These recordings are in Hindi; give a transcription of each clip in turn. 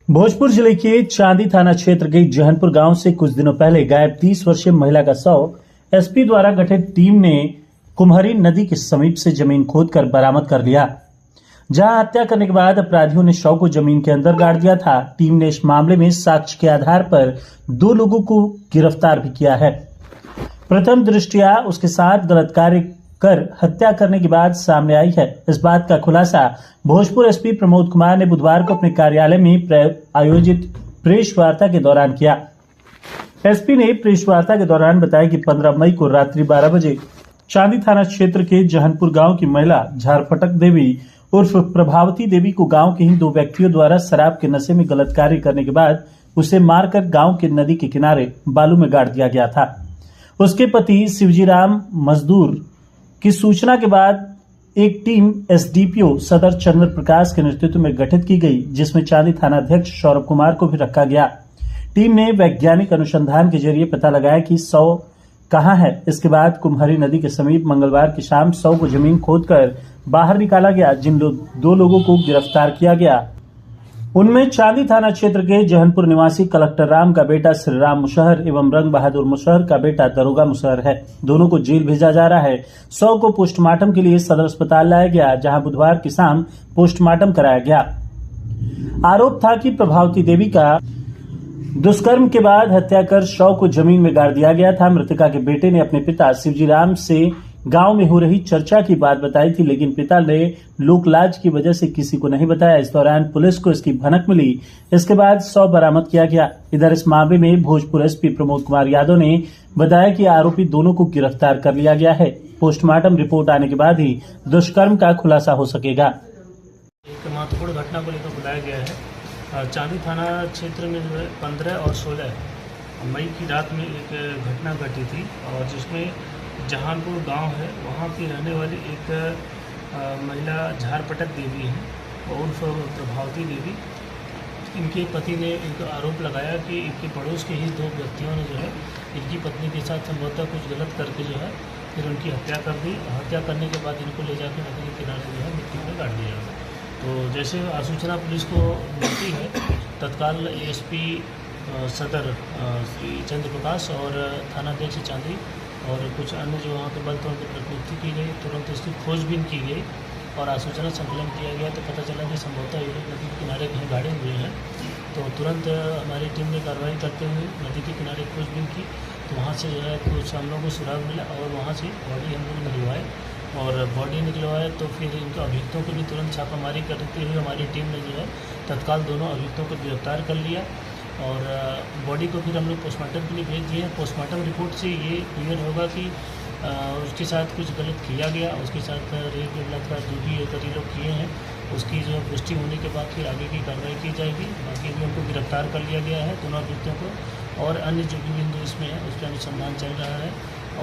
भोजपुर जिले के चांदी थाना क्षेत्र के जहनपुर गांव से कुछ दिनों पहले गायब 30 वर्षीय महिला का शव एसपी द्वारा गठित टीम ने कुम्हरी नदी के समीप से जमीन खोदकर बरामद कर लिया। जहां हत्या करने के बाद अपराधियों ने शव को जमीन के अंदर गाड़ दिया था। टीम ने इस मामले में साक्ष्य के आधार पर 2 लोगों को गिरफ्तार भी किया है। प्रथम दृष्टया उसके साथ गलत कार्य कर हत्या करने की बात सामने आई है। इस बात का खुलासा भोजपुर एसपी प्रमोद कुमार ने बुधवार को अपने कार्यालय में आयोजित प्रेस वार्ता के दौरान किया। एसपी ने प्रेस वार्ता के दौरान बताया कि 15 मई को रात्रि 12 बजे चांदी थाना क्षेत्र के जहनपुर गांव की महिला झारफटक देवी उर्फ प्रभावती देवी को गांव के ही 2 व्यक्तियों द्वारा शराब के नशे में गलत कार्य करने के बाद उसे मारकर गांव के नदी के किनारे बालू में गाड़ दिया गया था। उसके पति शिवजीराम मजदूर की सूचना के बाद एक टीम एसडीपीओ सदर चंद्र प्रकाश के नेतृत्व में गठित की गई, जिसमें चांदी थाना अध्यक्ष सौरभ कुमार को भी रखा गया। टीम ने वैज्ञानिक अनुसंधान के जरिए पता लगाया कि शव कहां है। इसके बाद कुम्हरी नदी के समीप मंगलवार की शाम शव को जमीन खोदकर बाहर निकाला गया, जिन 2 लोगों को गिरफ्तार किया गया। उनमें चांदी थाना क्षेत्र के जहनपुर निवासी कलेक्टर राम का बेटा श्रीराम मुशहर एवं रंग बहादुर मुशहर का बेटा दरोगा मुशहर है। दोनों को जेल भेजा जा रहा है। शव को पोस्टमार्टम के लिए सदर अस्पताल लाया गया, जहां बुधवार की शाम पोस्टमार्टम कराया गया। आरोप था कि प्रभावती देवी का दुष्कर्म के बाद हत्या कर शव को जमीन में गाड़ दिया गया था। मृतका के बेटे ने अपने पिता शिवजीराम से गांव में हो रही चर्चा की बात बताई थी, लेकिन पिता ने लोकलाज की वजह से किसी को नहीं बताया। इस दौरान पुलिस को इसकी भनक मिली। इसके बाद शव बरामद किया गया। इधर इस मामले में भोजपुर एसपी प्रमोद कुमार यादव ने बताया कि आरोपी दोनों को गिरफ्तार कर लिया गया है। पोस्टमार्टम रिपोर्ट आने के बाद ही दुष्कर्म का खुलासा हो सकेगा। एक महत्वपूर्ण घटना को लेकर बुलाया गया है। चांदी थाना क्षेत्र में जो है 15 और 16 मई की रात में एक घटना घटी थी, और जिसमें जहानपुर गांव है, वहां की रहने वाली एक महिला झारपटक देवी है उर्फ प्रभावती देवी। इनके पति ने इनको आरोप लगाया कि इनके पड़ोस के ही 2 व्यक्तियों ने जो है इनकी पत्नी के साथ संभवतः कुछ गलत करके जो है फिर उनकी हत्या कर दी। हत्या करने के बाद इनको ले जाकर नदी के किनारे जो है मिट्टी में गाड़ दिया। तो जैसे सूचना पुलिस को मिलती है, तत्काल एएसपी सदर श्री चंद्र प्रकाश और थानाध्यक्ष चांदी और कुछ अन्य जो वहाँ के बल तौर पर प्रतिनियुक्ति की गई। तुरंत इसकी खोजबीन की गई और आसूचना संकलन किया गया, तो पता चला कि संभवतः ये लोग नदी के किनारे कहीं गाड़े हुए हैं। तो तुरंत हमारी टीम ने कार्रवाई करते हुए नदी के किनारे खोजबीन की, तो वहाँ से जो है कुछ हम लोगों को सुराग मिला और वहाँ से बॉडी हम लोग निकलवाए। और बॉडी निकलवाए तो फिर इनके अभियुक्तों को भी तुरंत छापामारी करते हुए हमारी टीम ने जो है तत्काल दोनों अभियुक्तों को गिरफ्तार कर लिया। और बॉडी को फिर हम लोग पोस्टमार्टम के लिए भेज दिए। पोस्टमार्टम रिपोर्ट से ये क्लियर होगा कि उसके साथ कुछ गलत किया गया, उसके साथ रेप बलात्कार जो भी ये लोग किए हैं, उसकी जो पुष्टि होने के बाद फिर आगे की कार्रवाई की जाएगी। बाकी भी उनको गिरफ्तार कर लिया गया है, दोनों अभियुक्तों को, और अन्य जो भी बिंदु इसमें है उस पर अनुसंधान चल रहा है।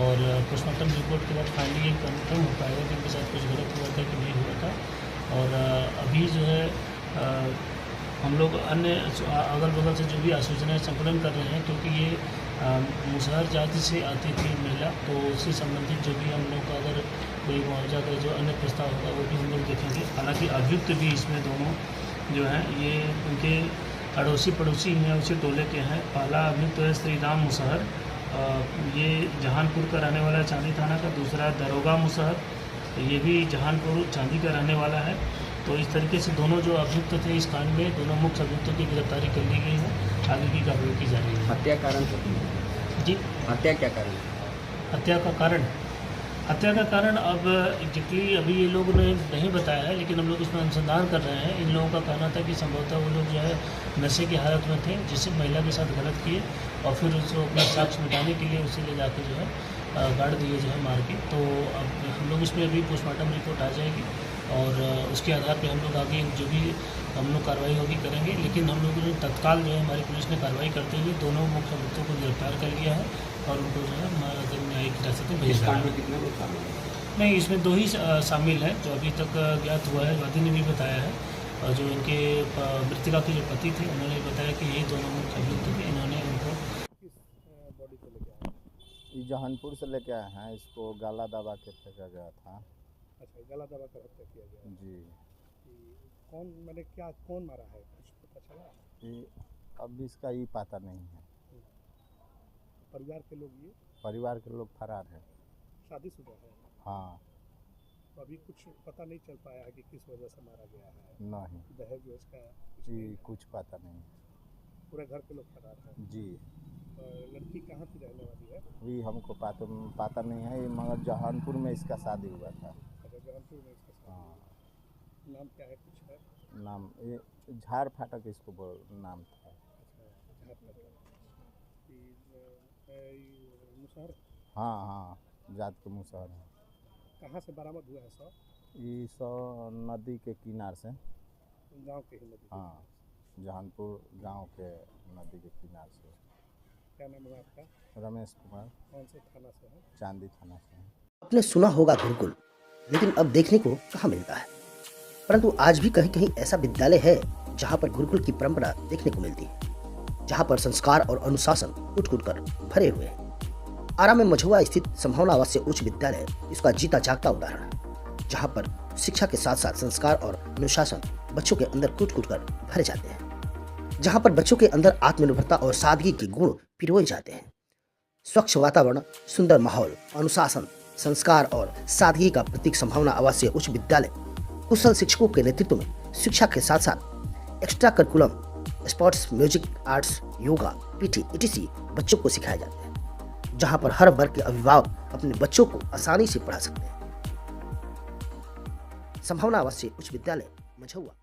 और पोस्टमार्टम रिपोर्ट के बाद फाइनली एक कन्फर्म हो पाएगा कि इनके साथ कुछ गलत हुआ था कि नहीं हुआ था। और अभी जो है हम लोग अन्य अगल बगल से जो भी आसूचनाएँ संकलन कर रहे हैं, क्योंकि ये मुसहर जाति से आती थी महिला, तो उससे संबंधित जो भी हम लोग का अगर कोई मुआवजा का जो अन्य प्रस्ताव होगा वो भी हम लोग देखेंगे। हालांकि अभियुक्त भी इसमें दोनों जो हैं ये उनके अड़ोसी पड़ोसी हैं, उसी टोले के हैं। पहला अभियुक्त है श्रीराम मुसहर, ये जहानपुर का रहने वाला है चांदी थाना का। दूसरा दरोगा मुसहर, ये भी जहानपुर चांदी का रहने वाला है। तो इस तरीके से दोनों जो अभियुक्त थे इस कांड में, दोनों मुख्य अभियुक्तों की गिरफ्तारी कर ली गई है। आगे की कार्रवाई की जा रही है। हत्या कारण जी, हत्या क्या कारण? हत्या का कारण अब एग्जैक्टली अभी ये लोगों ने नहीं बताया है, लेकिन हम लोग इसमें अनुसंधान कर रहे हैं। इन लोगों का कहना था कि संभवतः वो लोग जो है नशे की हालत में थे, जिससे महिला के साथ गलत किए और फिर उसको अपना साक्ष्य मिटाने के लिए उसे ले जाकर जो है गाड़ दिए जो है मार के। तो अब हम लोग इसमें अभी पोस्टमार्टम रिपोर्ट आ जाएगी और उसके आधार पे हम लोग आगे जो भी हम लोग कार्रवाई होगी करेंगे। लेकिन हम लोगों ने तत्काल जो है हमारी पुलिस ने कार्रवाई करते हुए दोनों मुख्य अभियुक्तों को गिरफ्तार कर लिया है और उनको जो है न्यायिक हिरासत में भेज दिया है। कितने लोग शामिल हैं? नहीं, इसमें 2 ही शामिल हैं जो अभी तक ज्ञात हुआ है। वादी ने भी बताया है और जो इनके मृतका के जो पति थे उन्होंने बताया कि यही दोनों मुख्य अभियुक्त थे। इन्होंने उनको बॉडी को लेके आए, जहानपुर से लेके आए हैं। इसको गाला दबा के फेंका गया था। अच्छा, गला दबा कर हत्या किया गया जी। कि कौन, मैंने क्या, कौन मारा है, कुछ पता चला? ये अब इसका ये पता नहीं है। परिवार के लोग ये परिवार के लोग फरार है। शादीशुदा है, हाँ। तो अभी कुछ पता नहीं चल पाया है कि किस वजह से मारा गया है। नहीं, दहेज वहेज का कुछ ये नहीं है। कुछ पता नहीं। पूरे घर के लोग फरार हैं। जी, और लड़की कहाँ की रहने वाली है? ये हमको पता नहीं है, ये मगर जहानपुर में इसका शादी हुआ था। अच्छा, जौनपुर में इसका शादी हाँ। हुआ। नाम क्या है, कुछ है? नाम ये झाड़ फाटक इसको नाम था। अच्छा, जहाँ तक मुसहर हाँ हाँ, जात के मुसहर है। कहाँ से बरामद हुआ है सौ? ये सब नदी के किनार से। गांव के ही नदी के हाँ, जहानपुर गांव के नदी के किनार से। क्या नाम है आपका? रमेश कुमार, कौन से थाना से है? चांदी थाना से है। आपने सुना होगा गुरुकुल, लेकिन अब देखने को कहाँ मिलता है। परंतु आज भी कहीं कहीं ऐसा विद्यालय है जहाँ पर गुरुकुल की परंपरा देखने को मिलती है, जहाँ पर संस्कार और अनुशासन कूट कूट कर भरे हुए हैं। आरा में मझुआ स्थित संभावना आवासीय उच्च विद्यालय इसका जीता जागता उदाहरण है, जहाँ पर शिक्षा के साथ साथ संस्कार और अनुशासन बच्चों के अंदर कूट कूट कर भरे जाते हैं, जहाँ पर बच्चों के अंदर आत्मनिर्भरता और सादगी के गुण पिरोए जाते हैं। स्वच्छ वातावरण, सुंदर माहौल, अनुशासन, संस्कार और सादगी का प्रतीक संभावना आवासीय उच्च विद्यालय कुशल शिक्षकों के नेतृत्व में शिक्षा के साथ साथ extra curriculum, sports, music, arts, yoga, PT etc बच्चों को सिखाए जाते हैं, जहां पर हर वर्ग के अभिभावक अपने बच्चों को आसानी से पढ़ा सकते हैं। संभावना आवासीय उच्च विद्यालय मझौआ।